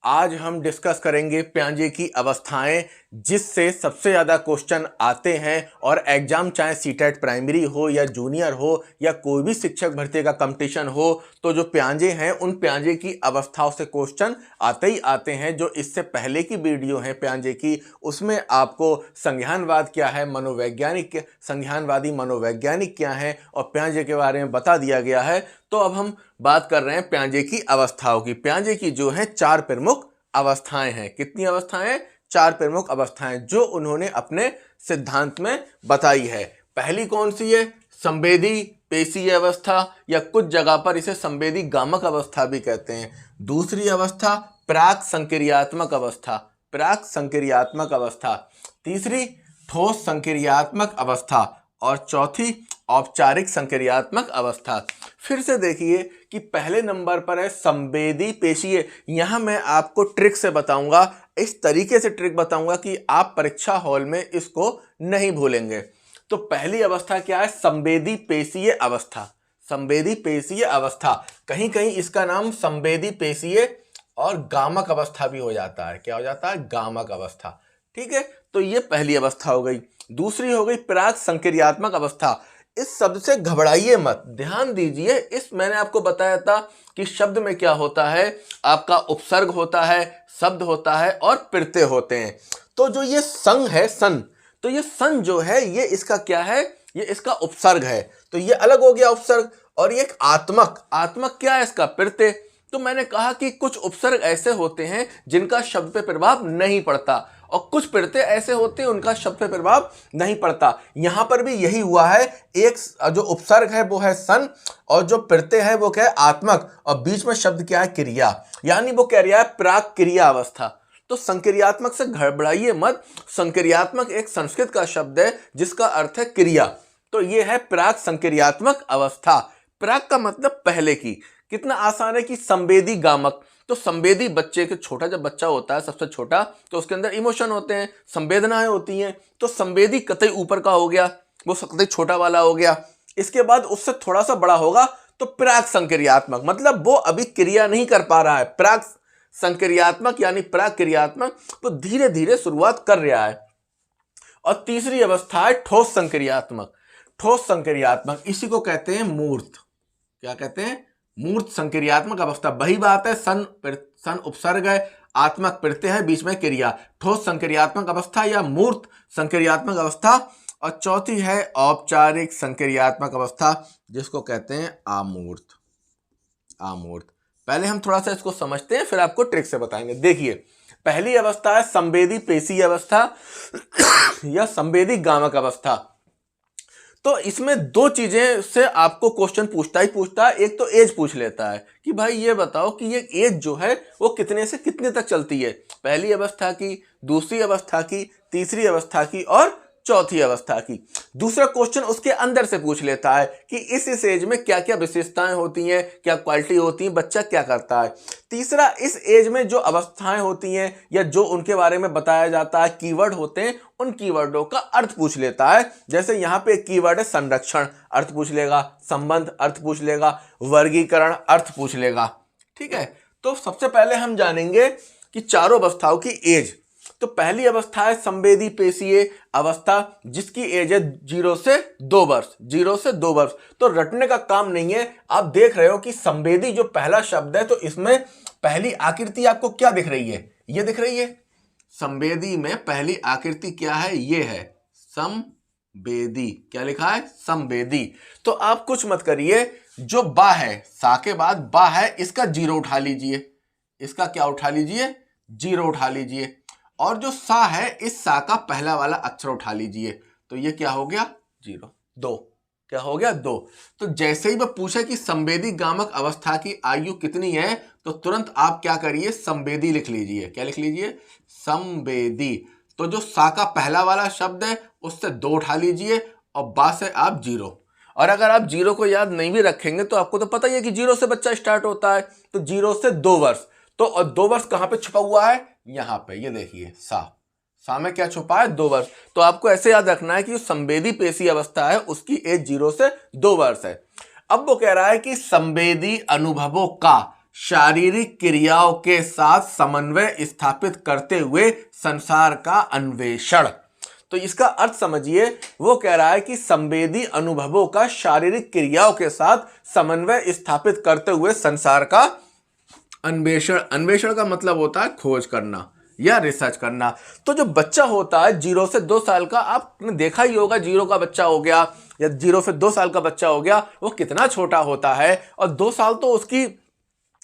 आज हम डिस्कस करेंगे प्याजे की अवस्थाएं जिससे सबसे ज़्यादा क्वेश्चन आते हैं और एग्जाम चाहे सीटेट प्राइमरी हो या जूनियर हो या कोई भी शिक्षक भर्ती का कंपटीशन हो तो जो प्याजे हैं उन प्याजे की अवस्थाओं से क्वेश्चन आते ही आते हैं। जो इससे पहले की वीडियो है प्याजे की उसमें आपको संज्ञानवाद क्या है, मनोवैज्ञानिक संज्ञानवादी मनोवैज्ञानिक क्या है और प्याजे के बारे में बता दिया गया है। तो अब हम बात कर रहे हैं प्याजे की अवस्थाओं की। प्याजे की जो है 4 प्रमुख अवस्थाएं हैं। कितनी अवस्थाएं? 4 प्रमुख अवस्थाएं जो उन्होंने अपने सिद्धांत में बताई है। पहली कौन सी है? संवेदी पेशीय अवस्था या कुछ जगह पर इसे संवेदी गामक अवस्था भी कहते हैं। दूसरी अवस्था प्राक संक्रियात्मक अवस्था, प्राक संक्रियात्मक अवस्था। तीसरी ठोस संक्रियात्मक अवस्था और चौथी औपचारिक संक्रियात्मक अवस्था। फिर से देखिए कि पहले नंबर पर है संवेदी पेशीय। यहां मैं आपको ट्रिक से बताऊंगा, इस तरीके से ट्रिक बताऊंगा कि आप परीक्षा हॉल में इसको नहीं भूलेंगे। तो पहली अवस्था क्या है? संवेदी पेशीय अवस्था। संवेदी पेशीय अवस्था, कहीं कहीं इसका नाम संवेदी पेशीय और गामक अवस्था भी हो जाता है। क्या हो जाता है? गामक अवस्था। ठीक है, तो ये पहली अवस्था हो गई। दूसरी हो गई प्राक संक्रियात्मक अवस्था। इस शब्द से घबराइए मत, ध्यान दीजिए। इस मैंने आपको बताया था कि शब्द में क्या होता है, आपका उपसर्ग होता है, शब्द होता है और प्रत्यय होते हैं। तो जो ये संग है, सन, तो ये सन जो है ये इसका क्या है? ये इसका उपसर्ग है। तो ये अलग हो गया उपसर्ग। और ये एक आत्मक, आत्मक क्या है? इसका प्रत्यय। तो मैंने कहा कि कुछ उपसर्ग ऐसे होते हैं जिनका शब्द पे प्रभाव नहीं पड़ता और कुछ प्रत्यय ऐसे होते हैं उनका शब्द पे प्रभाव नहीं पड़ता। यहां पर भी यही हुआ है। एक जो उपसर्ग है वो है सन और जो प्रत्यय है वो क्या है? आत्मक, और बीच में शब्द क्या है? क्रिया। यानी वो कह रहा है प्राक क्रिया अवस्था। तो संक्रियात्मक से घबराइए मत। संक्रियात्मक एक संस्कृत का शब्द है जिसका अर्थ है क्रिया। तो ये है प्राक संक्रियात्मक अवस्था। प्राक का मतलब पहले की। कितना आसान है कि संवेदी गामक। तो संवेदी बच्चे के, छोटा जब बच्चा होता है सबसे छोटा, तो उसके अंदर इमोशन होते हैं, संवेदनाएं होती हैं। तो संवेदी कतई ऊपर का हो गया, वो कतई छोटा वाला हो गया। इसके बाद उससे थोड़ा सा बड़ा होगा तो प्राक संक्रियात्मक, मतलब वो अभी क्रिया नहीं कर पा रहा है। प्राक संक्रियात्मक यानी प्राक क्रियात्मक, वो धीरे धीरे शुरुआत कर रहा है। और तीसरी अवस्था है ठोस संक्रियात्मक। ठोस संक्रियात्मक इसी को कहते हैं मूर्त। क्या कहते हैं? मूर्त संक्रियात्मक अवस्था। वही बात है, सन उपसर्ग है, आत्मक प्रत्यय है, बीच में क्रिया। ठोस संक्रियात्मक अवस्था या मूर्त संक्रियात्मक अवस्था। और चौथी है औपचारिक संक्रियात्मक अवस्था जिसको कहते हैं आमूर्त। आमूर्त। पहले हम थोड़ा सा इसको समझते हैं फिर आपको ट्रिक से बताएंगे। देखिए, पहली अवस्था है संवेदी पेशीय अवस्था या संवेदी गामक अवस्था। तो इसमें दो चीजें से आपको क्वेश्चन पूछता ही पूछता है। एक तो एज पूछ लेता है कि भाई ये बताओ कि ये एज जो है वो कितने से कितने तक चलती है। पहली अवस्था की, दूसरी अवस्था की, तीसरी अवस्था की और चौथी अवस्था की। दूसरा क्वेश्चन उसके अंदर से पूछ लेता है कि इस एज में क्या क्या विशेषताएं होती हैं, क्या क्वालिटी होती हैं, बच्चा क्या करता है। तीसरा, इस एज में जो अवस्थाएं होती हैं या जो उनके बारे में बताया जाता है, कीवर्ड होते हैं, उन कीवर्डों का अर्थ पूछ लेता है। जैसे यहां पे एक कीवर्ड है संरक्षण, अर्थ पूछ लेगा। संबंध, अर्थ पूछ लेगा। वर्गीकरण, अर्थ पूछ लेगा। ठीक है, तो सबसे पहले हम जानेंगे कि चारों अवस्थाओं की एज। तो पहली अवस्था है संवेदी पेशीय अवस्था जिसकी एज है 0 से 2 वर्ष। 0 से 2 वर्ष। तो रटने का काम नहीं है। आप देख रहे हो कि संवेदी जो पहला शब्द है तो इसमें पहली आकृति आपको क्या दिख रही है? ये दिख रही है। संवेदी में पहली आकृति क्या है? ये है संवेदी। क्या लिखा है? संवेदी। तो आप कुछ मत करिए, जो बा है, सा के बाद बा है, इसका 0 उठा लीजिए। इसका क्या उठा लीजिए? 0 उठा लीजिए। और जो सा है, इस सा का पहला वाला अक्षर उठा लीजिए। तो ये क्या हो गया? 0। 2। क्या हो गया? 2। तो जैसे ही वह पूछे कि संवेदी गामक अवस्था की आयु कितनी है तो तुरंत आप क्या करिए? संवेदी लिख लीजिए। क्या लिख लीजिए? संवेदी। तो जो सा का पहला वाला शब्द है उससे 2 उठा लीजिए और बा से आप 0। और अगर आप 0 को याद नहीं भी रखेंगे तो आपको तो पता ही है कि 0 से बच्चा स्टार्ट होता है। तो 0 से 2 वर्ष। तो और 2 वर्ष कहां पे छुपा हुआ है? यहां पे। ये देखिए, सा में क्या छुपा है? 2 वर्ष। तो आपको ऐसे याद रखना है कि जो संवेदी पेशी अवस्था है उसकी एज 0 से 2 वर्ष है। अब वो कह रहा है कि संवेदी अनुभवों का शारीरिक क्रियाओं के साथ समन्वय स्थापित करते हुए संसार का अन्वेषण। तो इसका अर्थ समझिए, वो कह रहा है कि संवेदी अनुभवों का शारीरिक क्रियाओं के साथ समन्वय स्थापित करते हुए संसार का अन्वेषण। अन्वेषण का मतलब होता है खोज करना या रिसर्च करना। तो जो बच्चा होता है 0 से 2 साल का, आपने देखा ही होगा 0 का बच्चा हो गया या 0 से 2 साल का बच्चा हो गया, वो कितना छोटा होता है। और 2 साल तो उसकी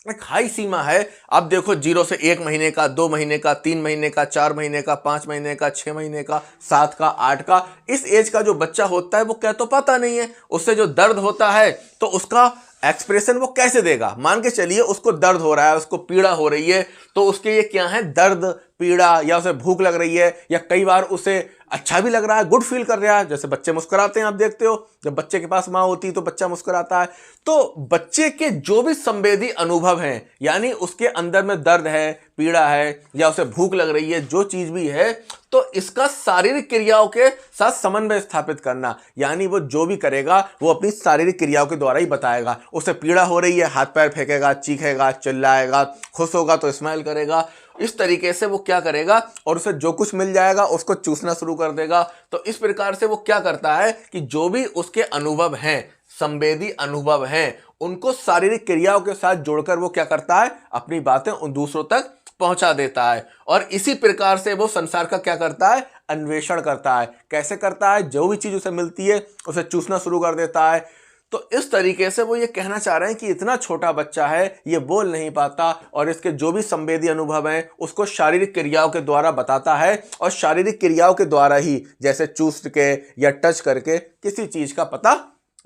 एक हाई सीमा है। आप देखो 0 से 1 महीने का, 2 महीने का, 3 महीने का, 4 महीने का, 5 महीने का, 6 महीने का, 7 का, 8 का, इस एज का जो बच्चा होता है वो कह तो पाता नहीं है। उससे जो दर्द होता है तो उसका एक्सप्रेशन वो कैसे देगा। मान के चलिए उसको दर्द हो रहा है, उसको पीड़ा हो रही है, तो उसके ये क्या है, दर्द, पीड़ा, या उसे भूख लग रही है, या कई बार उसे अच्छा भी लग रहा है, गुड फील कर रहा है। जैसे बच्चे मुस्कुराते हैं, आप देखते हो जब बच्चे के पास माँ होती है तो बच्चा मुस्कुराता है। तो बच्चे के जो भी संवेदी अनुभव हैं, यानी उसके अंदर में दर्द है, पीड़ा है, या उसे भूख लग रही है, जो चीज भी है, तो इसका शारीरिक क्रियाओं के साथ समन्वय स्थापित करना, यानी वो जो भी करेगा वो अपनी शारीरिक क्रियाओं के द्वारा ही बताएगा। उसे पीड़ा हो रही है, हाथ पैर फेंकेगा, चीखेगा, चिल्लाएगा, खुश होगा तो स्माइल करेगा। इस तरीके से वो क्या करेगा, और उसे जो कुछ मिल जाएगा उसको चूसना शुरू कर देगा। तो इस प्रकार से वो क्या करता है कि जो भी उसके अनुभव हैं, संवेदी अनुभव हैं, उनको शारीरिक क्रियाओं के साथ जोड़कर वो क्या करता है, अपनी बातें उन दूसरों तक पहुंचा देता है। और इसी प्रकार से वो संसार का क्या करता है, अन्वेषण करता है। कैसे करता है, जो भी चीज उसे मिलती है उसे चूसना शुरू कर देता है। तो इस तरीके से वो ये कहना चाह रहे हैं कि इतना छोटा बच्चा है, ये बोल नहीं पाता, और इसके जो भी संवेदी अनुभव हैं उसको शारीरिक क्रियाओं के द्वारा बताता है, और शारीरिक क्रियाओं के द्वारा ही, जैसे चूस के या टच करके, किसी चीज का पता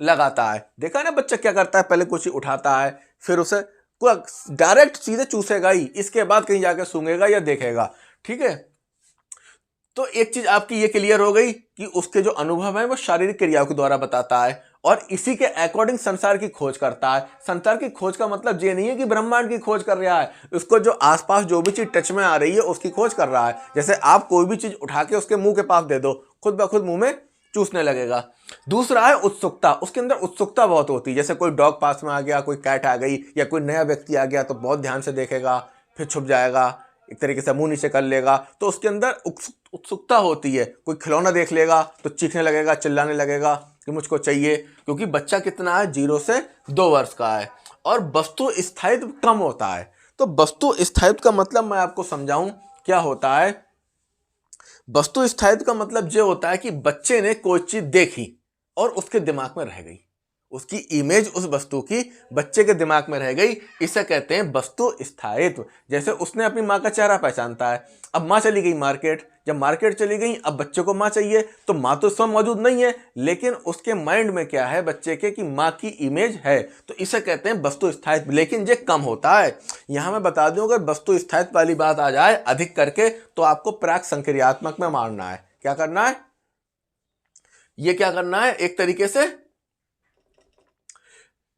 लगाता है। देखा ना बच्चा क्या करता है, पहले कुछ उठाता है, फिर उसे डायरेक्ट सीधे चूसेगा ही, इसके बाद कहीं जाके सूंघेगा या देखेगा। ठीक है, तो एक चीज आपकी ये क्लियर हो गई कि उसके जो अनुभव है वो शारीरिक क्रियाओं के द्वारा बताता है, और इसी के अकॉर्डिंग संसार की खोज करता है। संसार की खोज का मतलब ये नहीं है कि ब्रह्मांड की खोज कर रहा है, उसको जो आसपास जो भी चीज टच में आ रही है उसकी खोज कर रहा है। जैसे आप कोई भी चीज उठा के उसके मुंह के पास दे दो, खुद ब खुद मुंह में चूसने लगेगा। दूसरा है उत्सुकता, उसके अंदर उत्सुकता बहुत होती है। जैसे कोई डॉग पास में आ गया, कोई कैट आ गई, या कोई नया व्यक्ति आ गया तो बहुत ध्यान से देखेगा, फिर छुप जाएगा, एक तरीके से मुंह नीचे कर लेगा। तो उसके अंदर उत्सुकता होती है। कोई खिलौना देख लेगा तो चीखने लगेगा, चिल्लाने लगेगा कि मुझको चाहिए, क्योंकि बच्चा कितना है, 0 से 2 वर्ष का है। और वस्तु स्थायित्व कम होता है। तो वस्तु स्थायित्व का मतलब मैं आपको समझाऊं क्या होता है। वस्तु स्थायित्व का मतलब ये होता है कि बच्चे ने कोई चीज देखी और उसके दिमाग में रह गई, उसकी इमेज उस वस्तु की बच्चे के दिमाग में रह गई, इसे कहते हैं वस्तु स्थायित्व। जैसे उसने अपनी माँ का चेहरा पहचानता है, अब माँ चली गई मार्केट, जब मार्केट चली गई अब बच्चे को माँ चाहिए, तो माँ तो स्वयं मौजूद नहीं है, लेकिन उसके माइंड में क्या है बच्चे के, कि माँ की इमेज है। तो इसे कहते हैं वस्तु स्थायित्व, लेकिन ये कम होता है। यहां मैं बता दूं, अगर वस्तु स्थायित्व वाली बात आ जाए अधिक करके, तो आपको प्राक संक्रियात्मक में मारना है। क्या करना है, ये क्या करना है, एक तरीके से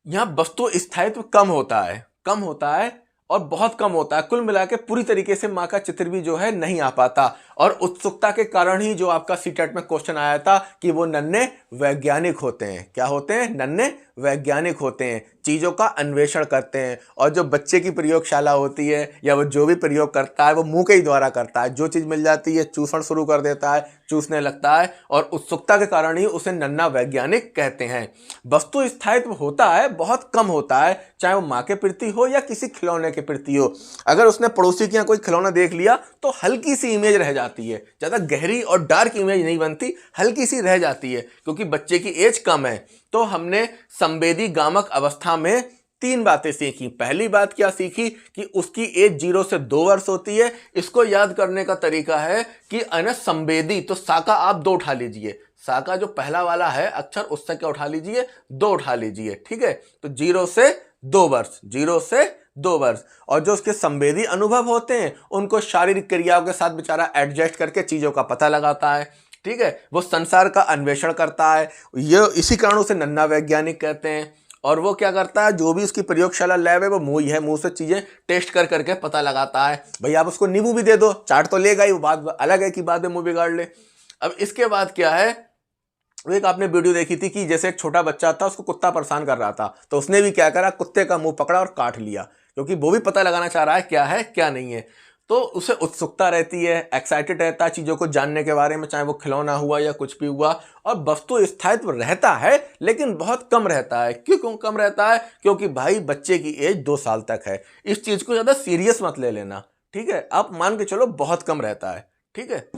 यहां वस्तु स्थायित्व कम होता है, कम होता है और बहुत कम होता है। कुल मिला के पूरी तरीके से मां का चित्र भी जो है नहीं आ पाता। और उत्सुकता के कारण ही जो आपका सीटेट में क्वेश्चन आया था कि वो नन्हे वैज्ञानिक होते हैं। क्या होते हैं, नन्हे वैज्ञानिक होते हैं, चीजों का अन्वेषण करते हैं। और जो बच्चे की प्रयोगशाला होती है, या वो जो भी प्रयोग करता है वो मुंह के ही द्वारा करता है। जो चीज मिल जाती है चूसण शुरू कर देता है, चूसने लगता है, और उत्सुकता के कारण ही उसे नन्हा वैज्ञानिक कहते हैं। वस्तु स्थायित्व होता है, बहुत कम होता है, चाहे वो माँ के प्रति हो या किसी खिलौने के प्रति हो। अगर उसने पड़ोसी के यहाँ कोई खिलौना देख लिया तो हल्की सी इमेज रह जाती है, ज्यादा गहरी और डार्क इमेज नहीं बनती, हल्की सी रह जाती है, क्योंकि बच्चे की एज कम है। तो हमने संवेदी गामक अवस्था में 3 बातें सीखी। पहली बात क्या सीखी कि उसकी एज 0 से 2 वर्ष होती है। इसको याद करने का तरीका है कि संवेदी, तो सा का आप 2 उठा लीजिए, सा का जो पहला वाला है अक्षर उससे क्या उठा लीजिए, 2 उठा लीजिए। ठीक है, तो 0 से 2 वर्ष, 0 से 2 वर्ष। और जो उसके संवेदी अनुभव होते हैं उनको शारीरिक क्रियाओं के साथ बेचारा एडजस्ट करके चीजों का पता लगाता है। ठीक है, वो संसार का अन्वेषण करता है, ये इसी कारण उसे नन्हा वैज्ञानिक कहते हैं। और वो क्या करता है, जो भी उसकी प्रयोगशाला लैब है वो मुंह ही है, मुंह से चीजें टेस्ट कर करके पता लगाता है। भाई आप उसको नींबू भी दे दो, चाट तो लेगा ही, वो बात अलग है कि बाद में मुंह बिगाड़ ले। अब इसके बाद क्या है, एक आपने वीडियो देखी थी कि जैसे एक छोटा बच्चा था, उसको कुत्ता परेशान कर रहा था, तो उसने भी क्या करा, कुत्ते का मुंह पकड़ा और काट लिया, क्योंकि वो भी पता लगाना चाह रहा है क्या नहीं है। तो उसे उत्सुकता रहती है, एक्साइटेड रहता है चीज़ों को जानने के बारे में, चाहे वो खिलौना हुआ या कुछ भी हुआ। और वस्तु स्थायित्व रहता है लेकिन बहुत कम रहता है। क्यों कम रहता है? क्योंकि भाई बच्चे की एज 2 साल तक है। इस चीज़ को ज़्यादा सीरियस मत ले लेना, ठीक है। आप मान के चलो बहुत कम रहता है, ठीक है।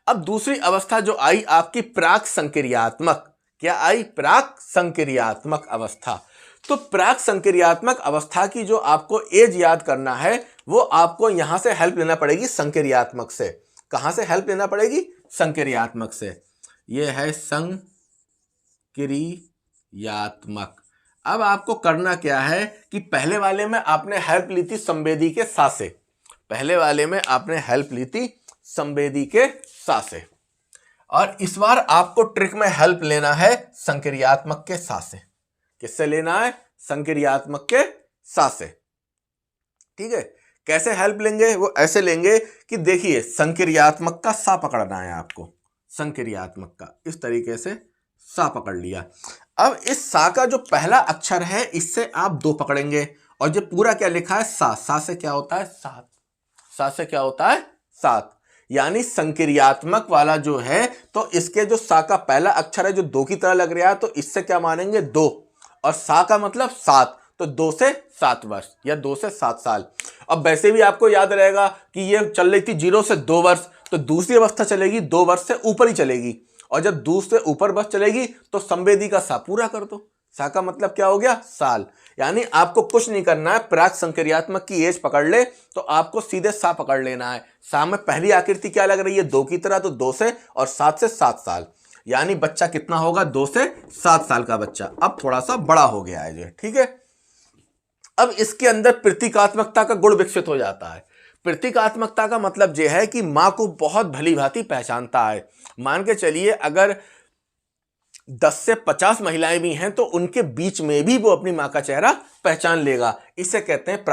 अब दूसरी अवस्था जो आई आपकी प्राक संक्रियात्मक, क्या आई? प्राक संक्रियात्मक अवस्था। तो प्राक संक्रियात्मक अवस्था की जो आपको एज याद करना है वो आपको यहां से हेल्प लेना पड़ेगी संक्रियात्मक से। कहां से हेल्प लेना पड़ेगी? संक्रियात्मक से। ये है संक्रियात्मक। अब आपको करना क्या है कि पहले वाले में आपने हेल्प ली थी संवेदी के सा से, पहले वाले में आपने हेल्प ली थी संवेदी के सा से, और इस बार आपको ट्रिक में हेल्प लेना है संक्रियात्मक के सा से। किससे लेना है? संक्रियात्मक के सा से, ठीक है। कैसे हेल्प लेंगे? वो ऐसे लेंगे कि देखिए संक्रियात्मक का सा पकड़ना है आपको, संक्रियात्मक का इस तरीके से सा पकड़ लिया। अब इस सा का जो पहला अक्षर है इससे आप 2 पकड़ेंगे, और जो पूरा क्या लिखा है सा से क्या होता है? 7। सा से क्या होता है? 7। यानी संक्रियात्मक वाला जो है तो इसके जो सा का पहला अक्षर है जो 2 की तरह लग रहा है, तो इससे क्या मानेंगे? 2, और सा का मतलब 7, तो 2 से 7 वर्ष या 2 से 7 साल। अब वैसे भी आपको याद रहेगा कि ये चल रही थी 0 से 2 वर्ष, तो दूसरी अवस्था चलेगी 2 वर्ष से ऊपर ही चलेगी, और जब 2 से ऊपर वर्ष चलेगी तो संवेदी का सा पूरा कर दो। सा का मतलब क्या हो गया? साल। यानी आपको कुछ नहीं करना है, प्राक संक्रियात्मक की एज पकड़ ले तो आपको सीधे सा पकड़ लेना है। सा में पहली आकृति क्या लग रही है? 2 की तरह, तो 2 से और 7 से 7 साल। यानी बच्चा कितना होगा? 2 से 7 साल का बच्चा। अब थोड़ा सा बड़ा हो गया है ये, ठीक है। अब इसके अंदर प्रतीकात्मकता का गुण विकसित हो जाता है। प्रतीकात्मकता का मतलब यह है कि मां को बहुत भली भांति पहचानता है। मान के चलिए अगर 10 से 50 महिलाएं भी हैं तो उनके बीच में भी वो अपनी मां का चेहरा पहचान लेगा। इसे कहते हैं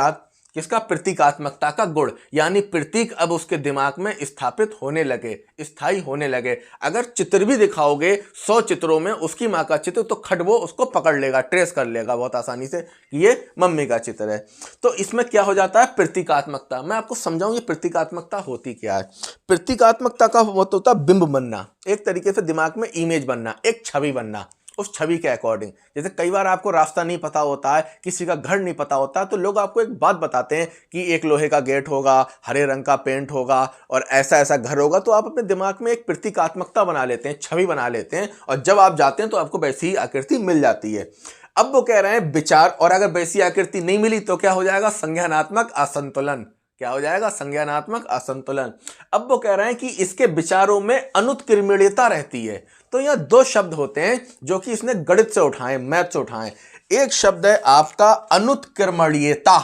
किसका? प्रतीकात्मकता का गुण। यानी प्रतीक अब उसके दिमाग में स्थापित होने लगे, स्थायी होने लगे। अगर चित्र भी दिखाओगे 100 चित्रों में उसकी मां का चित्र, तो खट वो उसको पकड़ लेगा, ट्रेस कर लेगा बहुत आसानी से कि ये मम्मी का चित्र है। तो इसमें क्या हो जाता है? प्रतीकात्मकता। मैं आपको समझाऊं ये प्रतीकात्मकता होती क्या है। प्रतीकात्मकता का मतलब होता है बिंब बनना, एक तरीके से दिमाग में इमेज बनना, एक छवि बनना, उस छवि के अकॉर्डिंग। जैसे कई बार आपको रास्ता नहीं पता होता है, किसी का घर नहीं पता होता, तो लोग आपको एक बात बताते हैं कि एक लोहे का गेट होगा, हरे रंग का पेंट होगा और ऐसा ऐसा घर होगा, तो आप अपने दिमाग में एक प्रतीकात्मकता बना लेते हैं, छवि बना लेते हैं, और जब आप जाते हैं तो आपको वैसी ही आकृति मिल जाती है। अब वो कह रहे हैं विचार, और अगर वैसी आकृति नहीं मिली तो क्या हो जाएगा? संज्ञानात्मक असंतुलन। क्या हो जाएगा? संज्ञानात्मक असंतुलन। अब वो कह रहे हैं कि इसके विचारों में अनुत्क्रमणीयता रहती है। तो यह 2 शब्द होते हैं जो कि इसने गणित से उठाए, मैथ से उठाए। एक शब्द है आपका अनुत्क्रमणीयता,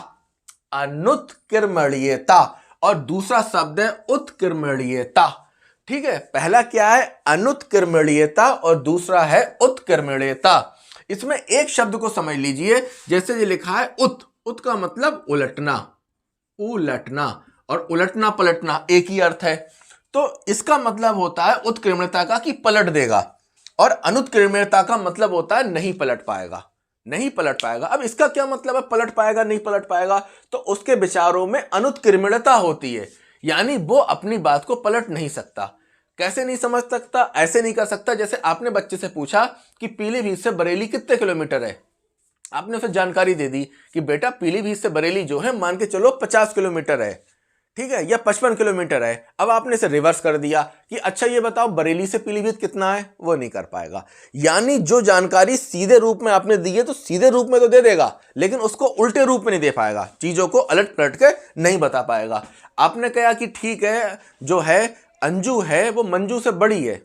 अनुत्क्रमणीयता, और दूसरा शब्द है उत्क्रमणीयता, ठीक है। पहला क्या है? अनुत्क्रमणीयता, और दूसरा है उत्क्रमणीयता। इसमें एक शब्द को समझ लीजिए, जैसे ये लिखा है उत का मतलब उलटना, उलटना, और उलटना पलटना एक ही अर्थ है। तो इसका मतलब होता है उत्क्रमणीयता का कि पलट देगा, और अनुत्क्रमणीयता का मतलब होता है नहीं पलट पाएगा, नहीं पलट पाएगा। अब इसका क्या मतलब है? पलट पाएगा, नहीं पलट पाएगा। तो उसके विचारों में अनुत्क्रमणीयता होती है, यानी वो अपनी बात को पलट नहीं सकता। कैसे नहीं समझ सकता? ऐसे नहीं कर सकता जैसे आपने बच्चे से पूछा कि पीलीभीत से बरेली कितने किलोमीटर है, आपने उसे जानकारी दे दी कि बेटा पीलीभीत से बरेली जो है मान के चलो 50 किलोमीटर है, ठीक है, या 55 किलोमीटर है। अब आपने इसे रिवर्स कर दिया कि अच्छा ये बताओ बरेली से पीलीभीत कितना है, वो नहीं कर पाएगा। यानी जो जानकारी सीधे रूप में आपने दी है तो सीधे रूप में तो दे देगा, लेकिन उसको उल्टे रूप में नहीं दे पाएगा, चीजों को अलट पलट के नहीं बता पाएगा। आपने कहा कि ठीक है, जो है अंजू है वो मंजू से बड़ी है,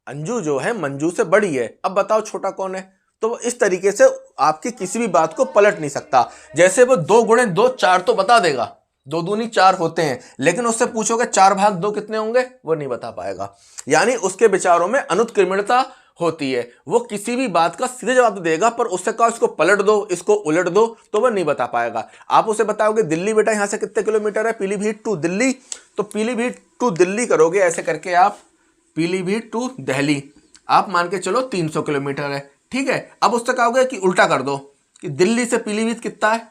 अंजू जो है मंजू से बड़ी है, अब बताओ छोटा कौन है। तो वो इस तरीके से आपकी किसी भी बात को पलट नहीं सकता। जैसे वो 2 गुणे 2 4 तो बता देगा, 2 दूनी 4 होते हैं, लेकिन उससे पूछोगे 4 भाग 2 कितने होंगे, वो नहीं बता पाएगा। यानी उसके विचारों में अनुत्क्रमणीयता होती है, वो किसी भी बात का सीधे जवाब देगा, पर उससे कहा इसको पलट दो, इसको उलट दो, तो वह नहीं बता पाएगा। आप उसे बताओगे दिल्ली बेटा यहाँ से कितने किलोमीटर है, पीलीभीत टू दिल्ली, तो पीलीभीत टू दिल्ली करोगे ऐसे करके आप, पीलीभीत टू दिल्ली, आप मान के चलो 300 किलोमीटर है, ठीक है। अब उससे कहोगे कि उल्टा कर दो कि दिल्ली से पीलीभीत कितना है,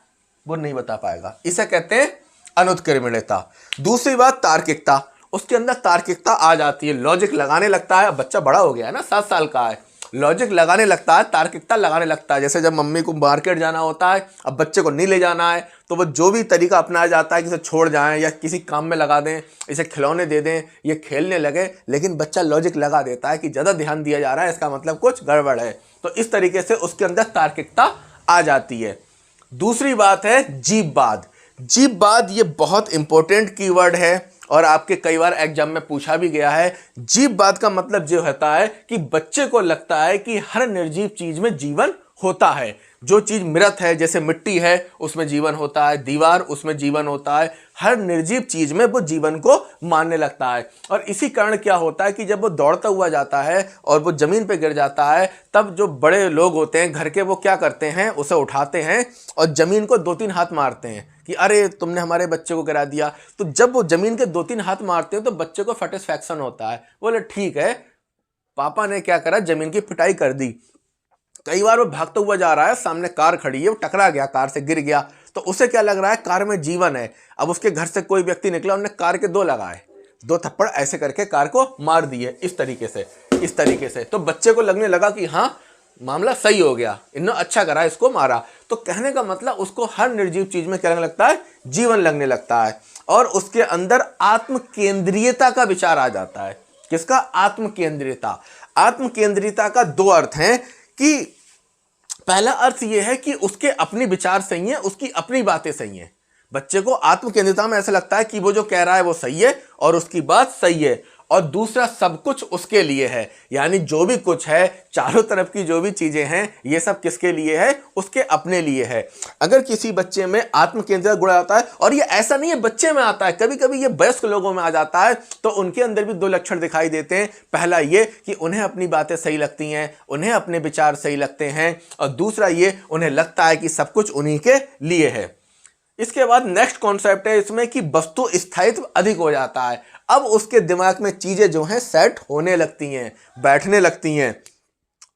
वो नहीं बता पाएगा। इसे कहते हैं अनुत्क्रमणीयता। दूसरी बात तार्किकता, उसके अंदर तार्किकता आ जाती है, लॉजिक लगाने लगता है। बच्चा बड़ा हो गया है ना, 7 साल का है, लॉजिक लगाने लगता है, तार्किकता लगाने लगता है। जैसे जब मम्मी को मार्केट जाना होता है, अब बच्चे को नहीं ले जाना है, तो वो जो भी तरीका अपनाया जाता है कि इसे छोड़ जाएं या किसी काम में लगा दें, इसे खिलौने दे दें, ये खेलने लगे, लेकिन बच्चा लॉजिक लगा देता है कि ज़्यादा ध्यान दिया जा रहा है, इसका मतलब कुछ गड़बड़ है। तो इस तरीके से उसके अंदर तार्किकता आ जाती है। दूसरी बात है जीववाद। जीववाद ये बहुत इंपॉर्टेंट कीवर्ड है और आपके कई बार एग्जाम में पूछा भी गया है। जीववाद का मतलब जो होता है कि बच्चे को लगता है कि हर निर्जीव चीज में जीवन होता है। जो चीज मृत है, जैसे मिट्टी है उसमें जीवन होता है, दीवार उसमें जीवन होता है, हर निर्जीव चीज में वो जीवन को मानने लगता है। और इसी कारण क्या होता है कि जब वो दौड़ता हुआ जाता है और वो जमीन पे गिर जाता है, तब जो बड़े लोग होते हैं घर के, वो क्या करते हैं, उसे उठाते हैं और जमीन को 2-3 हाथ मारते हैं कि अरे तुमने हमारे बच्चे को गिरा दिया। तो जब वो जमीन के 2-3 हाथ मारते हैं तो बच्चे को सेटिस्फैक्शन होता है, बोले ठीक है पापा ने क्या करा, जमीन की पिटाई कर दी। कई बार वो भागता हुआ जा रहा है, सामने कार खड़ी है, वो टकरा गया, कार से गिर गया, तो उसे क्या लग रहा है, कार में जीवन है। अब उसके घर से कोई व्यक्ति निकला, उन्होंने कार के 2 लगाए, 2 थप्पड़ ऐसे करके कार को मार दिए, इस तरीके से। तो बच्चे को लगने लगा कि हाँ मामला सही हो गया, इन्होंने अच्छा करा, इसको मारा। तो कहने का मतलब उसको हर निर्जीव चीज में क्या लगने लगता है, जीवन लगने लगता है। और उसके अंदर आत्म केंद्रीयता का विचार आ जाता है। किसका? आत्म केंद्रीयता। आत्म केंद्रीयता का 2 अर्थ हैं कि पहला अर्थ यह है कि उसके अपनी विचार सही है, उसकी अपनी बातें सही हैं। बच्चे को आत्म केंद्रितता में ऐसा लगता है कि वो जो कह रहा है वो सही है और उसकी बात सही है। और दूसरा, सब कुछ उसके लिए है, यानी जो भी कुछ है, चारों तरफ की जो भी चीजें हैं, ये सब किसके लिए है, उसके अपने लिए है। अगर किसी बच्चे में आत्म केंद्रित गुण आता है, और ये ऐसा नहीं है बच्चे में आता है, कभी कभी ये वयस्क लोगों में आ जाता है, तो उनके अंदर भी 2 लक्षण दिखाई देते हैं। पहला ये कि उन्हें अपनी बातें सही लगती हैं, उन्हें अपने विचार सही लगते हैं, और दूसरा ये, उन्हें लगता है कि सब कुछ उन्हीं के लिए है। इसके बाद नेक्स्ट कॉन्सेप्ट है इसमें कि वस्तु स्थायित्व अधिक हो जाता है। अब उसके दिमाग में चीजें जो हैं सेट होने लगती हैं, बैठने लगती हैं।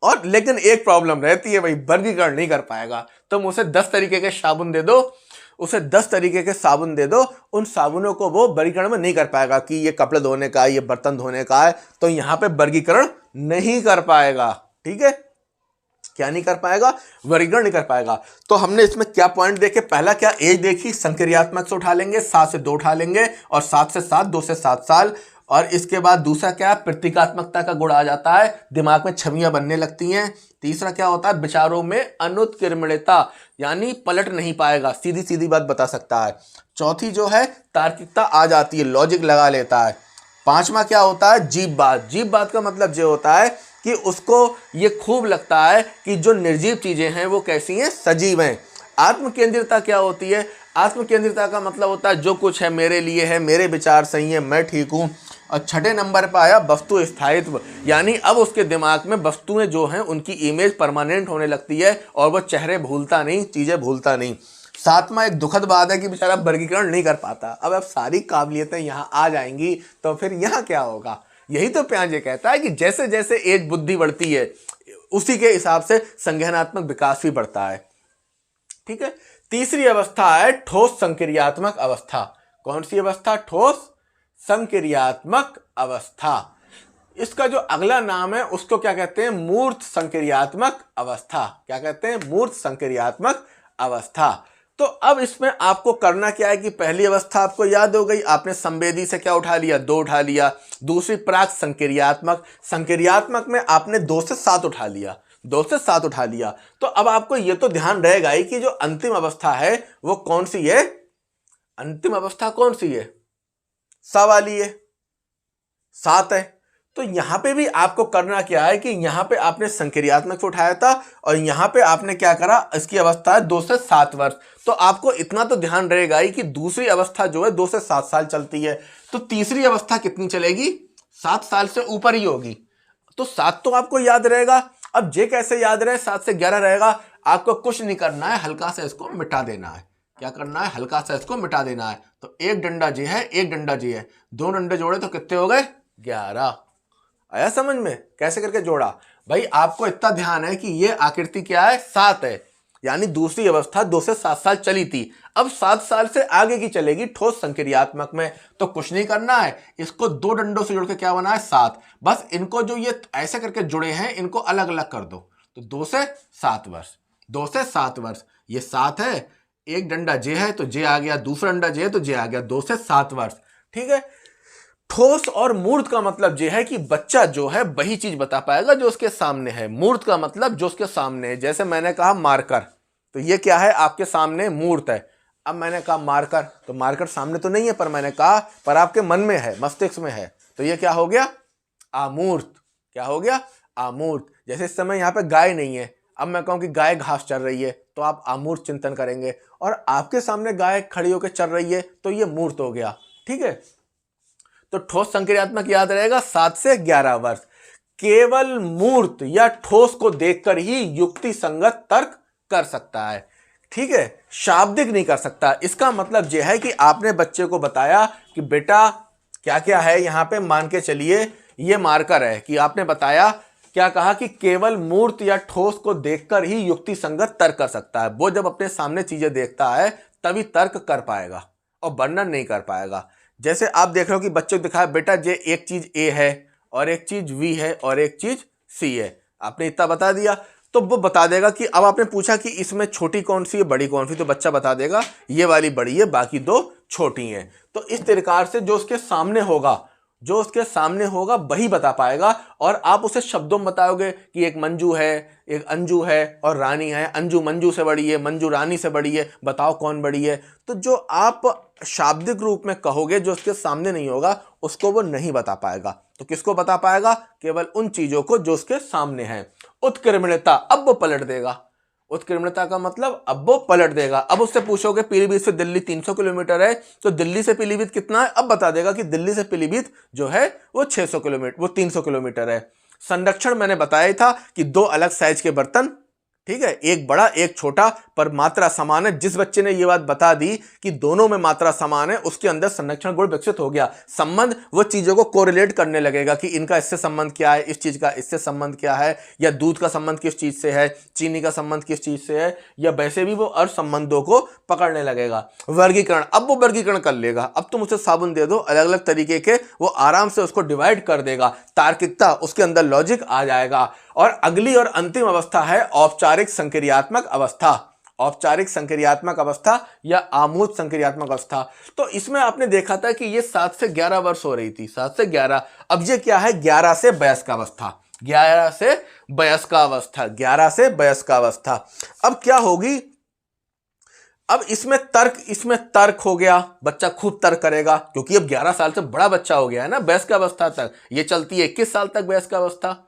और लेकिन एक प्रॉब्लम रहती है भाई, वर्गीकरण नहीं कर पाएगा। तुम उसे 10 तरीके के साबुन दे दो, उन साबुनों को वो वर्गीकरण में नहीं कर पाएगा कि ये कपड़े धोने का है, ये बर्तन धोने का है, तो यहां पे वर्गीकरण नहीं कर पाएगा। ठीक है, क्या नहीं कर पाएगा, वर्गीकरण नहीं कर पाएगा। तो हमने इसमें क्या पॉइंट देखे, पहला क्या, एज देखी, संक्रियात्मक से उठा लेंगे, 7 से 2 उठा लेंगे, और 7 से 7, 2 से 7 साल। और इसके बाद दूसरा क्या, प्रतीकात्मकता का गुण आ जाता है, दिमाग में छवियां बनने लगती हैं। तीसरा क्या होता है, विचारों में अनुत्क्रमणीयता, यानी पलट नहीं पाएगा, सीधी सीधी बात बता सकता है। चौथी जो है, तार्किकता आ जाती है, लॉजिक लगा लेता है। 5वां क्या होता है, जीववाद। जीववाद का मतलब ये होता है कि उसको ये खूब लगता है कि जो निर्जीव चीजें हैं वो कैसी हैं, सजीव हैं। आत्म केंद्रितता क्या होती है, आत्म केंद्रितता का मतलब होता है जो कुछ है मेरे लिए है, मेरे विचार सही है, मैं ठीक हूं। और 6ठे नंबर पर आया वस्तु स्थायित्व, यानी अब उसके दिमाग में वस्तुएं जो हैं उनकी इमेज परमानेंट होने लगती है और वो चेहरे भूलता नहीं, चीजें भूलता नहीं। 7वां एक दुखद बात है कि बेचारा वर्गीकरण नहीं कर पाता। अब सारी काबिलियतें यहाँ आ जाएंगी तो फिर यहाँ क्या होगा। यही तो पियाजे कहता है कि जैसे जैसे एज बुद्धि बढ़ती है उसी के हिसाब से संज्ञानात्मक विकास भी बढ़ता है। ठीक है, तीसरी अवस्था है ठोस संक्रियात्मक अवस्था। कौन सी अवस्था, ठोस संक्रियात्मक अवस्था। इसका जो अगला नाम है उसको क्या कहते हैं, मूर्त संक्रियात्मक अवस्था। क्या कहते हैं, मूर्त संक्रियात्मक अवस्था। तो अब इसमें आपको करना क्या है कि पहली अवस्था आपको याद हो गई, आपने संवेदी से क्या उठा लिया, 2 उठा लिया। दूसरी प्राक संक्रियात्मक, संक्रियात्मक में आपने 2 से 7 उठा लिया, 2 से 7 उठा लिया। तो अब आपको ये तो ध्यान रहेगा ही कि जो अंतिम अवस्था है वो कौन सी है, अंतिम अवस्था कौन सी है, सा वाली है, 7 है। तो यहां पे भी आपको करना क्या है कि यहां पे आपने संक्रियात्मक से उठाया था और यहां पे आपने क्या करा, इसकी अवस्था है 2 से 7 वर्ष। तो आपको इतना तो ध्यान रहेगा ही कि दूसरी अवस्था जो है 2 से 7 साल चलती है, तो तीसरी अवस्था कितनी चलेगी, 7 साल से ऊपर ही होगी। तो 7 तो आपको याद रहेगा। अब जे कैसे याद रहे, 7 से 11 रहेगा। आपको कुछ नहीं करना है, हल्का से इसको मिटा देना है। क्या करना है, हल्का सा इसको मिटा देना है। तो एक डंडा जे है, एक डंडा जे है, 2 डंडे जोड़े तो कितने हो गए, 11। आया समझ में कैसे करके जोड़ा। भाई आपको इतना ध्यान है कि ये आकृति क्या है, 7 है, यानी दूसरी अवस्था 2 से 7 साल चली थी, अब 7 साल से आगे की चलेगी ठोस संक्रियात्मक में। तो कुछ नहीं करना है, इसको 2 डंडों से जोड़ के क्या बना है 7, बस इनको जो ये ऐसे करके जुड़े हैं इनको अलग अलग कर दो, तो 2 से 7 वर्ष, 2 से 7 वर्ष, ये 7 है, एक डंडा जे है तो जे आ गया, दूसरा डंडा जे है तो जे आ गया, 2 से 7 वर्ष। ठीक है, ठोस और मूर्त का मतलब यह है कि बच्चा जो है वही चीज बता पाएगा जो उसके सामने है। मूर्त का मतलब जो उसके सामने है, जैसे मैंने कहा मार्कर, तो ये क्या है आपके सामने मूर्त है। अब मैंने कहा मार्कर, तो मार्कर सामने तो नहीं है, पर मैंने कहा पर आपके मन में है, मस्तिष्क में है, तो ये क्या हो गया आमूर्त। क्या हो गया आमूर्त। जैसे इस समय यहाँ पे गाय नहीं है, अब मैं कहूँ कि गाय घास चर रही है तो आप आमूर्त चिंतन करेंगे, और आपके सामने गाय खड़ी होकर चल रही है तो ये मूर्त हो गया। ठीक है, तो ठोस संक्रियात्मक याद रहेगा 7 से 11 वर्ष। केवल मूर्त या ठोस को देखकर ही युक्ति संगत तर्क कर सकता है। ठीक है, शाब्दिक नहीं कर सकता। इसका मतलब यह है कि आपने बच्चे को बताया कि बेटा क्या क्या है यहां पे, मान के चलिए ये मार्कर है, कि आपने बताया क्या कहा कि केवल मूर्त या ठोस को देखकर ही युक्ति संगत तर्क कर सकता है। वो जब अपने सामने चीजें देखता है तभी तर्क कर पाएगा और वर्णन नहीं कर पाएगा। जैसे आप देख रहे हो कि बच्चों को दिखाया बेटा ये एक चीज ए है और एक चीज बी है और एक चीज सी है, आपने इतना बता दिया, तो वो बता देगा कि अब आपने पूछा कि इसमें छोटी कौन सी है बड़ी कौन सी, तो बच्चा बता देगा ये वाली बड़ी है बाकी 2 छोटी हैं। तो इस प्रकार से जो उसके सामने होगा वही बता पाएगा, और आप उसे शब्दों में बताओगे कि एक मंजू है, एक अंजू है और रानी है, अंजू मंजू से बड़ी है, मंजू रानी से बड़ी है, बताओ कौन बड़ी है। तो जो आप शाब्दिक रूप में कहोगे जो उसके सामने नहीं होगा उसको वो नहीं बता पाएगा। तो किसको बता पाएगा, केवल उन चीजों को जो उसके सामने है। उत्क्रमणीयता, अब वो पलट देगा। उत्क्रमणीयता का मतलब अब वो पलट देगा। अब उससे पूछोगे पीलीभीत से दिल्ली 300 किलोमीटर है, तो दिल्ली से पीलीभीत कितना है, अब बता देगा कि दिल्ली से पीलीभीत जो है वो 600 किलोमीटर, वो 300 किलोमीटर है। संरक्षण मैंने बताया था कि 2 अलग साइज के बर्तन, ठीक है, एक बड़ा एक छोटा, पर मात्रा समान है। जिस बच्चे ने ये बात बता दी कि दोनों में मात्रा समान है, उसके अंदर संरक्षण गुण विकसित हो गया। संबंध, वो चीजों को कोरिलेट करने लगेगा कि इनका इससे संबंध क्या है, इस चीज का इससे संबंध क्या है, या दूध का संबंध किस चीज से है, चीनी का संबंध किस चीज से है, या वैसे भी वो अर्थ संबंधों को पकड़ने लगेगा। वर्गीकरण, अब वो वर्गीकरण कर लेगा। अब तुम उसे साबुन दे दो अलग अलग तरीके के, वो आराम से उसको डिवाइड कर देगा। तार्किकता, उसके अंदर लॉजिक आ जाएगा। और अगली और अंतिम अवस्था है औपचारिक संक्रियात्मक अवस्था। औपचारिक संक्रियात्मक अवस्था या आमूर्त संक्रियात्मक अवस्था। तो इसमें आपने देखा था कि ये 7 से 11 वर्ष हो रही थी, 7 से 11। अब ये क्या है, 11 से वयस्क अवस्था, 11 से वयस्क अवस्था, 11 से वयस्क अवस्था। अब क्या होगी, अब इसमें तर्क हो गया, बच्चा खूब तर्क करेगा, क्योंकि अब 11 साल से बड़ा बच्चा हो गया है ना वयस्क अवस्था तक। ये चलती है 21 साल तक वयस्क अवस्था,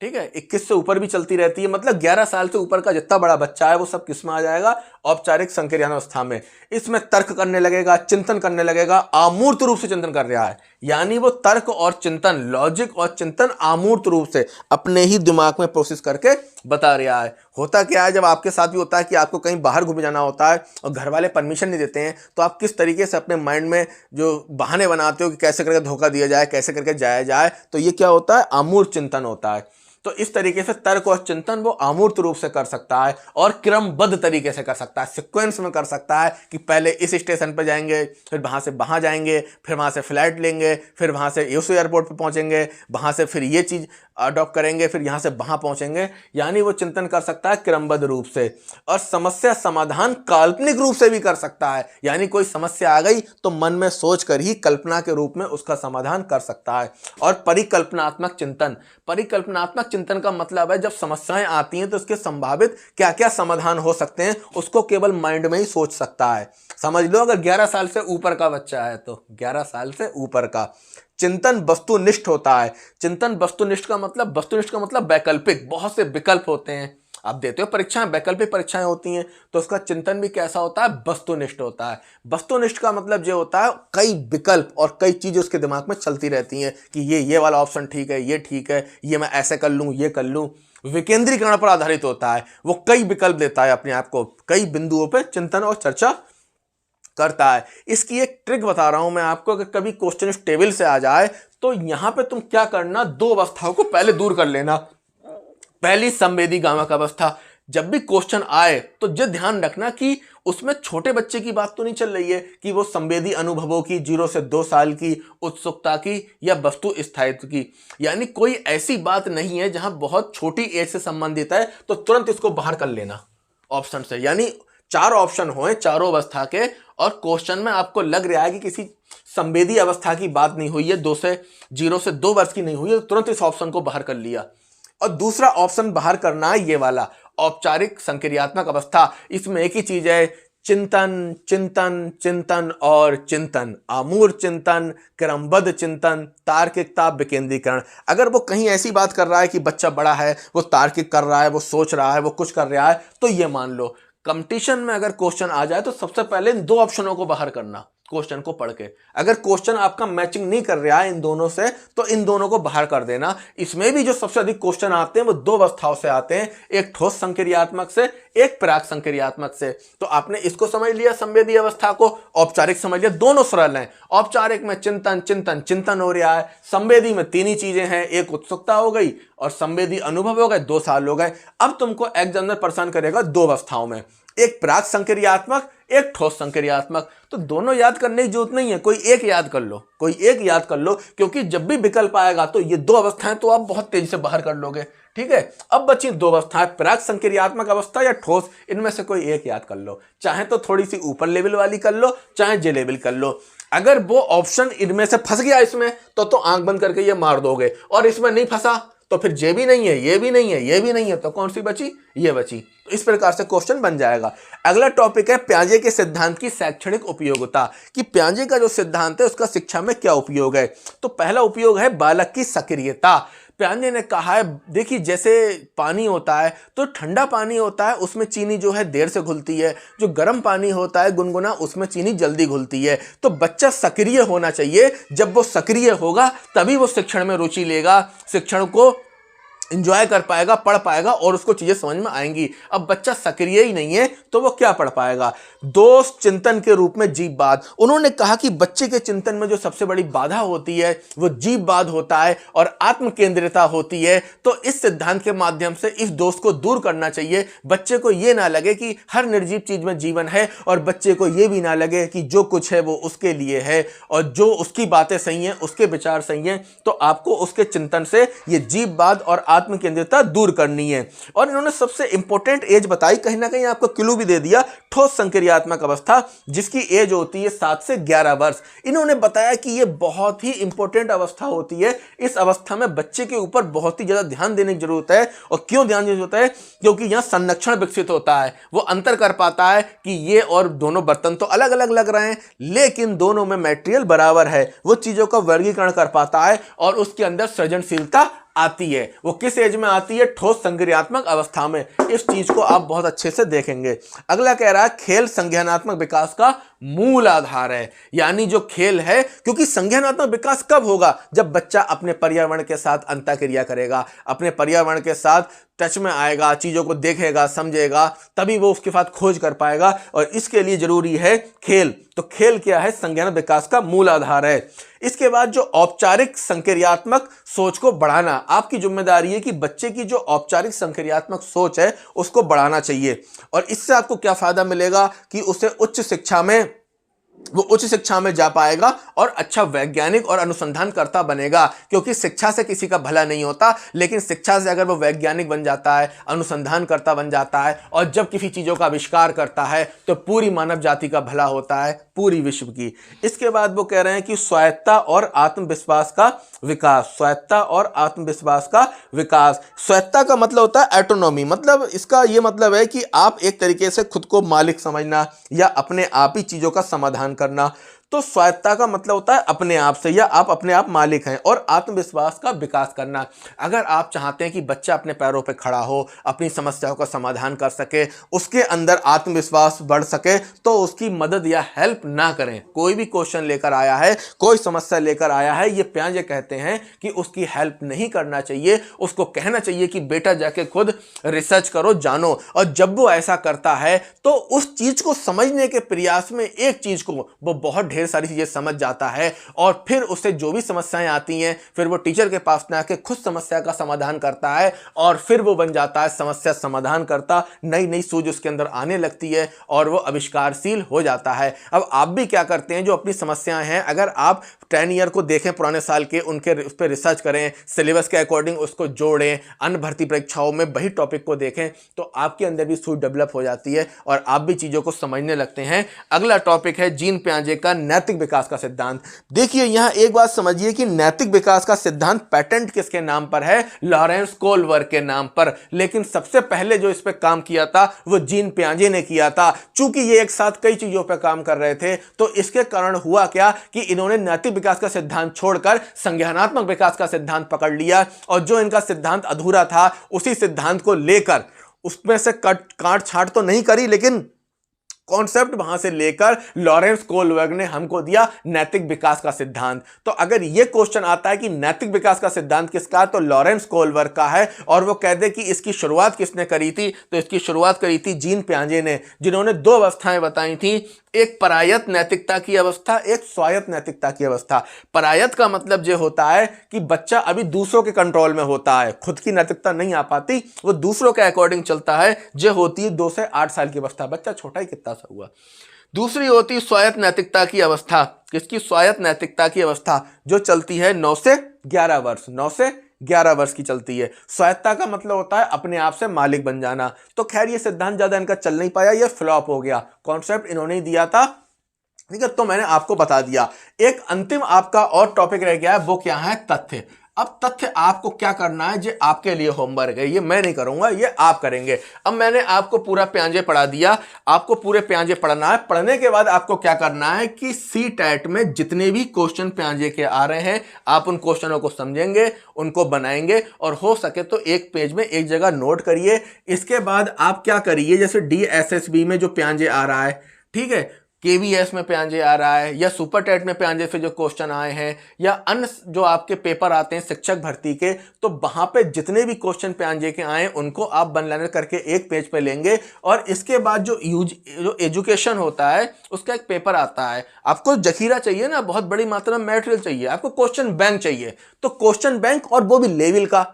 ठीक है, 21 से ऊपर भी चलती रहती है। मतलब 11 साल से ऊपर का जितना बड़ा बच्चा है वो सब किस में आ जाएगा, औपचारिक संक्रियात्मक अवस्था में। इसमें तर्क करने लगेगा, चिंतन करने लगेगा, आमूर्त रूप से चिंतन कर रहा है, यानी वो तर्क और चिंतन, लॉजिक और चिंतन आमूर्त रूप से अपने ही दिमाग में प्रोसेस करके बता रहा है। होता क्या है, जब आपके साथ भी होता है कि आपको कहीं बाहर घूमने जाना होता है और घर वाले परमिशन नहीं देते हैं, तो आप किस तरीके से अपने माइंड में जो बहाने बनाते हो कि कैसे करके धोखा दिया जाए, कैसे करके जाया जाए, तो ये क्या होता है, आमूर्त चिंतन होता है। तो इस तरीके से तर्क और चिंतन वो आमूर्त रूप से कर सकता है और क्रमबद्ध तरीके से कर सकता है, सीक्वेंस में कर सकता है कि पहले इस स्टेशन पर जाएंगे, फिर वहां से वहां जाएंगे, फिर वहां से फ्लाइट लेंगे, फिर वहां से उस एयरपोर्ट पर पहुंचेंगे, वहां से फिर ये चीज अडॉप्ट करेंगे, फिर यहां से वहां पहुंचेंगे। यानी वो चिंतन कर सकता है क्रमबद्ध रूप से। और समस्या समाधान काल्पनिक रूप से भी कर सकता है, यानी कोई समस्या आ गई तो मन में सोच कर ही कल्पना के रूप में उसका समाधान कर सकता है। और परिकल्पनात्मक चिंतन, परिकल्पनात्मक चिंतन का मतलब है जब समस्याएं आती हैं तो उसके संभावित क्या क्या समाधान हो सकते हैं उसको केवल माइंड में ही सोच सकता है। समझ लो अगर 11 साल से ऊपर का बच्चा है तो 11 साल से ऊपर का। चिंतन वस्तुनिष्ठ होता है। चिंतन वस्तुनिष्ठ का मतलब वैकल्पिक, बहुत से विकल्प होते हैं। आप देते हो परीक्षाएं, वैकल्पिक परीक्षाएं होती हैं, तो उसका चिंतन भी कैसा होता है, वस्तुनिष्ठ होता है। वस्तुनिष्ठ का मतलब ये होता है कई विकल्प और कई चीजें उसके दिमाग में चलती रहती हैं कि ये वाला ऑप्शन ठीक है, ये ठीक है, ये मैं ऐसे कर लूं, ये कर लूं। विकेंद्रीकरण पर आधारित होता है, वो कई विकल्प देता है अपने आप को, कई बिंदुओं पर चिंतन और चर्चा करता है। इसकी एक ट्रिक बता रहा हूं मैं आपको, कि कभी क्वेश्चन इस टेबल से आ जाए तो यहां पे तुम क्या करना, 2 अवस्थाओं को पहले दूर कर लेना। पहली संवेदी गामक अवस्था, जब भी क्वेश्चन आए तो ये ध्यान रखना कि उसमें छोटे बच्चे की बात तो नहीं चल रही है कि वो संवेदी अनुभवों की 0 से 2 साल की उत्सुकता की या वस्तु स्थायित्व की, यानी कोई ऐसी बात नहीं है जहां बहुत छोटी एज से संबंधित है तो तुरंत इसको बाहर कर लेना ऑप्शन से। यानी 4 ऑप्शन होए चारों अवस्था के और क्वेश्चन में आपको लग रहा है कि किसी संवेदी अवस्था की बात नहीं हुई है, 0 से 2 वर्ष की नहीं हुई है, तो तुरंत इस ऑप्शन को बाहर कर लिया। और दूसरा ऑप्शन बाहर करना है ये वाला औपचारिक संक्रियात्मक अवस्था। इसमें एक ही चीज है, चिंतन चिंतन चिंतन और चिंतन, आमूल चिंतन, क्रमबद्ध चिंतन, तार्किकता, विकेंद्रीकरण। अगर वो कहीं ऐसी बात कर रहा है कि बच्चा बड़ा है, वो तार्किक कर रहा है, वो सोच रहा है, वो कुछ कर रहा है, तो ये मान लो। कंपटीशन में अगर क्वेश्चन आ जाए तो सबसे पहले इन 2 ऑप्शनों को बाहर करना क्वेश्चन को पढ़ के। अगर क्वेश्चन आपका मैचिंग नहीं कर रहा है इन दोनों से तो इन दोनों को बाहर कर देना। इसमें भी जो सबसे अधिक क्वेश्चन आते हैं वो 2 अवस्थाओं से आते हैं, एक ठोस संक्रियात्मक से, एक पराग संक्रियात्मक से। तो आपने इसको समझ लिया, संवेदी अवस्था को, औपचारिक समझ लिया, दोनों सरल हैं। औपचारिक में चिंतन चिंतन चिंतन हो रहा है, संवेदी में 3 ही चीजें हैं, एक उत्सुकता हो गई और संवेदी अनुभव हो गए, 2 साल हो गए। अब तुमको एग्जामिनर परेशान करेगा 2 अवस्थाओं में, एक पराग संक्रियात्मक, एक ठोस संक्रियात्मक। तो दोनों याद करने की जरूरत नहीं है, कोई एक याद कर लो, कोई एक याद कर लो, क्योंकि जब भी विकल्प आएगा तो ये 2 अवस्थाएं तो आप बहुत तेजी से बाहर कर लोगे। ठीक है, अब बची 2 अवस्थाएं, पराग संक्रियात्मक अवस्था या ठोस, इनमें से कोई एक याद कर लो। चाहे तो थोड़ी सी ऊपर लेवल वाली कर लो, चाहे जे लेवल कर लो। अगर वो ऑप्शन इनमें से फंस गया इसमें तो आंख बंद करके ये मार दोगे, और इसमें नहीं फंसा तो फिर जे भी नहीं है, ये भी नहीं है, ये भी नहीं है, तो कौन सी बची? ये बची। तो इस प्रकार से क्वेश्चन बन जाएगा। अगला टॉपिक है पियाजे के सिद्धांत की शैक्षणिक उपयोगिता, कि पियाजे का जो सिद्धांत है उसका शिक्षा में क्या उपयोग है। तो पहला उपयोग है बालक की सक्रियता। पियाजे ने कहा है, देखिए जैसे पानी होता है तो ठंडा पानी होता है उसमें चीनी जो है देर से घुलती है, जो गर्म पानी होता है गुनगुना उसमें चीनी जल्दी घुलती है। तो बच्चा सक्रिय होना चाहिए, जब वो सक्रिय होगा तभी वो शिक्षण में रुचि लेगा, शिक्षण को एंजॉय कर पाएगा, पढ़ पाएगा और उसको चीजें समझ में आएंगी। अब बच्चा सक्रिय ही नहीं है तो वो क्या पढ़ पाएगा। दोष चिंतन के रूप में जीववाद, उन्होंने कहा कि बच्चे के चिंतन में जो सबसे बड़ी बाधा होती है वो जीववाद होता है और आत्म केंद्रिता होती है। तो इस सिद्धांत के माध्यम से इस दोष को दूर करना चाहिए। बच्चे को ये ना लगे कि हर निर्जीव चीज में जीवन है, और बच्चे को ये भी ना लगे कि जो कुछ है वो उसके लिए है और जो उसकी बातें सही हैं, उसके विचार सही हैं। तो आपको उसके चिंतन से ये जीववाद और आत्म केंद्रितता दूर करनी है। और इन्होंने सबसे इंपॉर्टेंट एज बताई, कहीं ना कहीं आपको क्लू भी दे दिया, ठोस संक्रियात्मक अवस्था, जिसकी एज होती है 7 से 11 वर्ष। इन्होंने बताया कि यह बहुत ही इंपॉर्टेंट अवस्था होती है। इस अवस्था में बच्चे के ऊपर बहुत ही ज्यादा ध्यान देने की जरूरत है। और क्यों ध्यान देने की जरूरत है? क्योंकि यहां संरक्षण विकसित होता है, वो अंतर कर पाता है कि ये और दोनों बर्तन तो अलग अलग लग रहे हैं लेकिन दोनों में मटेरियल बराबर है। वो चीजों का वर्गीकरण कर पाता है और उसके अंदर सृजनशीलता आती है। वो किस एज में आती है? ठोस संक्रियात्मक अवस्था में। इस चीज को आप बहुत अच्छे से देखेंगे। अगला कह रहा है खेल संज्ञानात्मक विकास का मूल आधार है, यानी जो खेल है, क्योंकि संज्ञानात्मक विकास कब होगा? जब बच्चा अपने पर्यावरण के साथ अंतःक्रिया करेगा, अपने पर्यावरण के साथ टच में आएगा, चीजों को देखेगा, समझेगा, तभी वो उसके साथ खोज कर पाएगा। और इसके लिए जरूरी है खेल। तो खेल क्या है? संज्ञान विकास का मूल आधार है। इसके बाद जो औपचारिक संक्रियात्मक सोच को बढ़ाना, आपकी जिम्मेदारी है कि बच्चे की जो औपचारिक संक्रियात्मक सोच है उसको बढ़ाना चाहिए। और इससे आपको क्या फायदा मिलेगा कि उसे उच्च शिक्षा में जा पाएगा और अच्छा वैज्ञानिक और अनुसंधानकर्ता बनेगा। क्योंकि शिक्षा से किसी का भला नहीं होता, लेकिन शिक्षा से अगर वो वैज्ञानिक बन जाता है, अनुसंधानकर्ता बन जाता है और जब किसी चीजों का आविष्कार करता है तो पूरी मानव जाति का भला होता है, पूरी विश्व की। इसके बाद वो कह रहे हैं कि स्वायत्ता और आत्मविश्वास का विकास। स्वायत्ता और आत्मविश्वास का विकास। स्वायत्ता का मतलब होता है ऑटोनॉमी, मतलब इसका ये मतलब है कि आप एक तरीके से खुद को मालिक समझना या अपने आप ही चीजों का समाधान करना। तो स्वायत्ता का मतलब होता है अपने आप से, या आप अपने आप मालिक हैं। और आत्मविश्वास का विकास करना, अगर आप चाहते हैं कि बच्चा अपने पैरों पर खड़ा हो, अपनी समस्याओं का समाधान कर सके, उसके अंदर आत्मविश्वास बढ़ सके, तो उसकी मदद या हेल्प ना करें। कोई भी क्वेश्चन लेकर आया है, कोई समस्या लेकर आया है, ये पियाजे कहते हैं कि उसकी हेल्प नहीं करना चाहिए। उसको कहना चाहिए कि बेटा जाके खुद रिसर्च करो, जानो। और जब वो ऐसा करता है तो उस चीज को समझने के प्रयास में एक चीज को वो बहुत ढेर ढेर सारी चीजें समझ जाता है और फिर उससे जो भी समस्याएं आती हैं फिर वो टीचर के पास में आके खुद समस्या का समाधान करता है और फिर वो बन जाता है समस्या समाधान करता, नई नई सूझ उसके अंदर आने लगती है और वो आविष्कारशील हो जाता है। अब आप भी क्या करते हैं, जो अपनी समस्याएं हैं अगर आप 10 ईयर को देखें पुराने साल के, उनके उस पर रिसर्च करें, सिलेबस के अकॉर्डिंग उसको जोड़ें, अन्य भर्ती परीक्षाओं में वही टॉपिक को देखें तो आपके अंदर भी सूझ डेवलप हो जाती है और आप भी चीज़ों को समझने लगते हैं। अगला टॉपिक है जीन पियाजे का नैतिक विकास का सिद्धांत। देखिए यहाँ एक बात समझिए कि नैतिक विकास का सिद्धांत पेटेंट किसके नाम पर है, लॉरेंस कोहलबर्ग के नाम पर, लेकिन सबसे पहले जो इस पर काम किया था वो जीन पियाजे ने किया था। चूंकि ये एक साथ कई चीजों पर काम कर रहे थे तो इसके कारण हुआ क्या कि इन्होंने नैतिक विकास का सिद्धांत छोड़कर संज्ञानात्मक विकास का सिद्धांत पकड़ लिया और जो इनका सिद्धांत अधूरा था उसी सिद्धांत को लेकर उसमें से काट छांट तो नहीं करी, लेकिन कॉन्सेप्ट वहां से लेकर लॉरेंस कोहलबर्ग ने हमको दिया नैतिक विकास का सिद्धांत। तो अगर यह क्वेश्चन आता है कि नैतिक विकास का सिद्धांत किसका है तो लॉरेंस कोहलबर्ग का है और वो कहते कि इसकी शुरुआत किसने करी थी तो इसकी शुरुआत करी थी जीन पियाजे ने, जिन्होंने दो अवस्थाएं बताई थी, एक परायत नैतिकता की अवस्था, एक स्वायत्त नैतिकता की अवस्था। परायत का मतलब ये होता है कि बच्चा अभी दूसरों के कंट्रोल में होता है, खुद की नैतिकता नहीं आ पाती, वो दूसरों के अकॉर्डिंग चलता है, जो होती है 2 से 8 साल की अवस्था, बच्चा छोटा ही कितना सा हुआ। दूसरी होती है स्वायत्त नैतिकता की अवस्था। किसकी? स्वायत्त नैतिकता की अवस्था, जो चलती है 9 से 11 वर्ष, 9 से 11 वर्ष की चलती है। स्वायत्तता का मतलब होता है अपने आप से मालिक बन जाना। तो खैर ये सिद्धांत ज्यादा इनका चल नहीं पाया, ये फ्लॉप हो गया, कॉन्सेप्ट इन्होंने ही दिया था, ठीक है, तो मैंने आपको बता दिया। एक अंतिम आपका और टॉपिक रह गया है, वो क्या है? तथ्य। अब तथ्य आपको क्या करना है, ये आपके लिए होमवर्क है, ये मैं नहीं करूंगा, ये आप करेंगे। अब मैंने आपको पूरा पियाजे पढ़ा दिया, आपको पूरे पियाजे पढ़ना है। पढ़ने के बाद आपको क्या करना है कि CTET में जितने भी क्वेश्चन पियाजे के आ रहे हैं आप उन क्वेश्चनों को समझेंगे, उनको बनाएंगे और हो सके तो एक पेज में एक जगह नोट करिए। इसके बाद आप क्या करिए, जैसे DSSB में जो पियाजे आ रहा है, ठीक है, KVS में पियाजे आ रहा है या सुपर टेट में पियाजे से जो क्वेश्चन आए हैं या अन्य जो आपके पेपर आते हैं शिक्षक भर्ती के, तो वहां पे जितने भी क्वेश्चन पियाजे के आए उनको आप वन लाइनर करके एक पेज पे लेंगे और इसके बाद जो एजुकेशन होता है उसका एक पेपर आता है। आपको जखीरा चाहिए ना, बहुत बड़ी मात्रा में मटेरियल चाहिए, आपको क्वेश्चन बैंक चाहिए, तो क्वेश्चन बैंक और वो भी लेवल का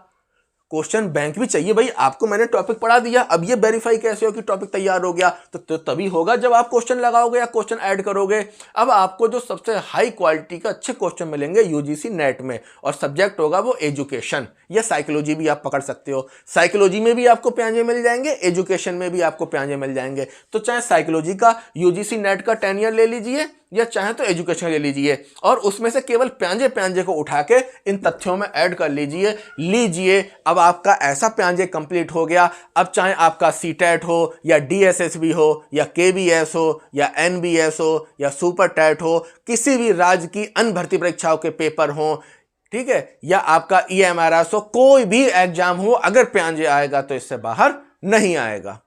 क्वेश्चन बैंक भी चाहिए। भाई आपको मैंने टॉपिक पढ़ा दिया, अब ये वेरीफाई कैसे हो कि टॉपिक तैयार हो गया, तो तभी होगा जब आप क्वेश्चन लगाओगे या क्वेश्चन ऐड करोगे। अब आपको जो सबसे हाई क्वालिटी का अच्छे क्वेश्चन मिलेंगे UGC नेट में और सब्जेक्ट होगा वो एजुकेशन या साइकोलॉजी भी आप पकड़ सकते हो। साइकोलॉजी में भी आपको पियाजे मिल जाएंगे, एजुकेशन में भी आपको पियाजे मिल जाएंगे। तो चाहे साइकोलॉजी का UGC नेट का 10 ईयर ले लीजिए या चाहे तो एजुकेशन ले लीजिए और उसमें से केवल पियाजे को उठा के इन तथ्यों में ऐड कर लीजिए। अब आपका ऐसा पियाजे कंप्लीट हो गया। अब चाहे आपका CTET हो या DSSB हो या KVS हो या NBS हो या सुपर टेट हो, किसी भी राज्य की अन्य भर्ती परीक्षाओं के पेपर हो, ठीक है, या आपका EMRS हो, कोई भी एग्जाम हो, अगर पियाजे आएगा तो इससे बाहर नहीं आएगा।